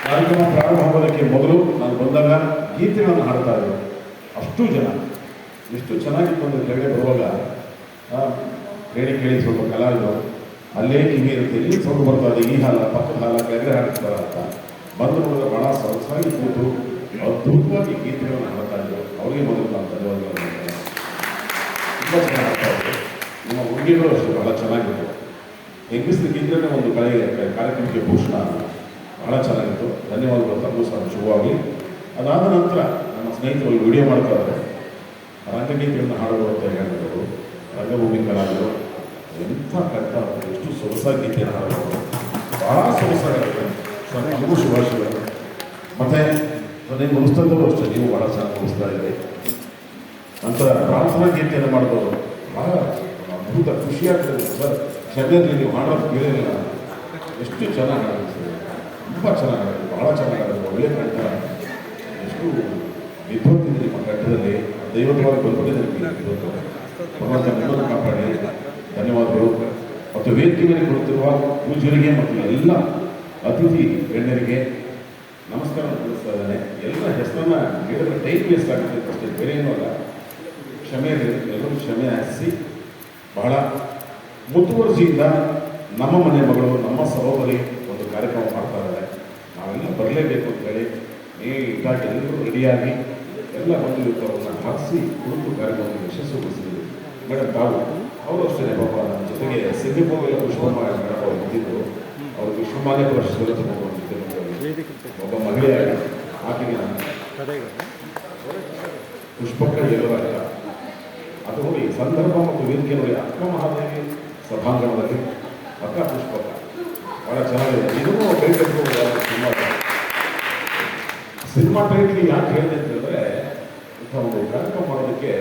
ಕಾರ್ಯಕ್ರಮ ಪ್ರಾರಂಭ ಆಗೋದಕ್ಕೆ ಮೊದಲು ನಾನು ಬಂದಾಗ ಗೀತೆಗಳನ್ನು ಹಾಡ್ತಾ ಇದ್ದರು. ಅಷ್ಟು ಜನ ಎಷ್ಟು ಚೆನ್ನಾಗಿತ್ತು ಅಂದರೆ ಕೆಳಗೆ ಬರುವಾಗ ಕೇಳಿ ಸ್ವಲ್ಪ ಕಲಾವಿದರು ಅಲ್ಲೇ ಕಿವಿ ಇರುತ್ತೆ, ಇಲ್ಲಿ ಸೌಂಡ್ ಬರ್ತಾ ಇದೆ, ಈ ಹಾಲ ಪಕ್ಕದ ಹಾಲ ಕೆಳಗಡೆ ಹಾಡ್ತಾರೆ ಅಂತ ಬಂದು ನೋಡಿದ್ರೆ ಭಾಳ ಸೊಗಸಾಗಿ ಕೂತು ಅದ್ಭುತವಾಗಿ ಗೀತೆಗಳನ್ನು ಹಾಡ್ತಾ ಇದ್ದರು. ಅವರಿಗೆ ಮೊದಲು ನಾನು ಧನ್ಯವಾದಗಳು. ತುಂಬ ಚೆನ್ನಾಗಿ ಹಾಡ್ತಾ ಇದ್ರು. ನಿಮ್ಮ ಹುಡುಗಿಗಳು ಅಷ್ಟು ಭಾಳ ಚೆನ್ನಾಗಿತ್ತು. ಹೆಂಗಸ್ರಿಗಿದ್ರೆ ಒಂದು ಕಾರ್ಯಕ್ರಮಕ್ಕೆ ಭೂಷಣ ಭಾಳ ಚೆನ್ನಾಗಿತ್ತು. ಧನ್ಯವಾದಗಳು. ತಮಗೂ ಸಹ ಶುಭವಾಗಲಿ. ಅದಾದ ನಂತರ ನಮ್ಮ ಸ್ನೇಹಿತರು ವಿಡಿಯೋ ಮಾಡ್ತಾ ಇದ್ದಾರೆ. ರಂಗಗೀತೆಯನ್ನು ಹಾಡುವ ಅಂತ ಹೇಳಿದರು. ರಂಗಭೂಮಿ ಕಲಾವಿದರು ಎಂಥ ಕಂಠ, ಎಷ್ಟು ಸೊಗಸಾಗಿ ಗೀತೆಯನ್ನು ಹಾಡೋದು, ಭಾಳ ಸೊಗಸಾಗಿರುತ್ತೆ. ಸರ್ ನಮಗೂ ಶುಭಾಶಯಗಳು. ಮತ್ತು ನೀವು ಮುಗಿಸ್ತದ್ದು ಅಷ್ಟೇ, ನೀವು ಭಾಳ ಚೆನ್ನಾಗಿ ಮುಗಿಸ್ತಾ ಇದ್ದೀರಿ. ನಂತರ ಪ್ರಾರ್ಥನಾ ಗೀತೆಯನ್ನು ಮಾಡ್ಬೋದು, ಭಾಳ ಅದ್ಭುತ ಖುಷಿಯಾಗ್ತದೆ. ಸರ್ ಕ್ಷಮೆಯಲ್ಲಿ ನೀವು ಹಾಡೋದು ಕೇಳಿರಲಿಲ್ಲ, ಎಷ್ಟು ಚೆನ್ನಾಗಿ ಆಗುತ್ತೆ, ತುಂಬ ಚೆನ್ನಾಗಾಗುತ್ತೆ, ಭಾಳ ಚೆನ್ನಾಗಾಗುತ್ತೆ. ಒಳ್ಳೆ ಕಂಠ, ಎಷ್ಟು ವಿದ್ವತ್ತಿದೆ ನಿಮ್ಮ ಕಂಠದಲ್ಲಿ. ದೈವತ್ವವಾಗಿ ಬಂದ್ಬಿಟ್ಟಿದೆ ವಿದ್ವತ್ತು. ಭಗವಂತ ನಿಮ್ಮನ್ನು ಕಾಪಾಡಿ. ಧನ್ಯವಾದಗಳು. ಮತ್ತು ವೇದಿಕೆ ಮೇಲೆ ಕೊಡುತ್ತಿರುವ ಪೂಜ್ಯರಿಗೆ ಮತ್ತು ಎಲ್ಲ ಅತಿಥಿ ಗಣ್ಯರಿಗೆ ನಮಸ್ಕಾರ ತಿಳಿಸ್ತಾ ಇದ್ದಾನೆ. ಎಲ್ಲ ಹೆಸರನ್ನ ಹೇಳಿದ್ರೆ ಟೈಮ್ ವೇಸ್ಟ್ ಆಗುತ್ತೆ ಅಷ್ಟೇ, ಬೇರೆ ಏನೂ ಅಲ್ಲ. ಕ್ಷಮೆ ಎಲ್ಲರೂ ಕ್ಷಮೆ ಹಾಕಿಸಿ ಬಹಳ ಮುತುವರ್ಜಿಯಿಂದ ನಮ್ಮ ಮನೆ ಮಗಳು, ನಮ್ಮ ಸಹೋದರಿ ಒಂದು ಕಾರ್ಯಕ್ರಮ ಮಾಡ್ತಾ ಇದ್ದಾರೆ. ನಾವೆಲ್ಲ ಬರಲೇಬೇಕು ಅಂತೇಳಿ ನೀಟಾಗಿ ಎಲ್ಲರೂ ರೆಡಿಯಾಗಿ ಎಲ್ಲ ಬಂದು ಇವತ್ತವ್ರನ್ನ ಹಾಕಿಸಿ ಕುರಿತು ಕಾರ್ಯಕ್ರಮವನ್ನು ಯಶಸ್ವಿಗೊಳಿಸಿದ್ವಿ. ಮೇಡಮ್ ತಾವು ಅವರು ಅಷ್ಟೇ ಪಾಪ ನಮ್ಮ ಜೊತೆಗೆ ಸಿಂಗಪೂರ್ಗೆಲ್ಲ ಪುಷ್ಪಮ್ಮ ಮೇಡಮ್ ಅವರು ಬಂದಿದ್ದರು. ಅವರು ವಿಶ್ವಮಾನ್ಯ ಪ್ರಶಸ್ತಿಗಳು ತಗೊಂಡಿದ್ದರು. ಒಬ್ಬ ಮಹಿಳೆಯಾಗಿ ಆಕೆಗೆ ನಾನು ಪುಷ್ಪಕ್ಕ ಎಲ್ಲರಾಗ ಅದು ನೋಡಿ ಸಂದರ್ಭ ಮತ್ತು ವೇದಿಕೆ ನೋಡಿ. ಅಕ್ಕ ಮಹಾದೇವಿ ಸಭಾಂಗಣದಲ್ಲಿ ಅಕ್ಕ ಪುಷ್ಪಕ್ಕ ಭಾಳ ಚೆನ್ನಾಗಿದೆ. ಇದನ್ನು ಟೈಟಲ್ ಸಿನಿಮಾ ಟೈಟ್ಲಿ ಯಾಕೆ ಹೇಳಿದೆ ಅಂತ ಹೇಳಿದ್ರೆ, ಇಂಥ ಒಂದು ಕಾರ್ಯಕ್ರಮ ಮಾಡೋದಕ್ಕೆ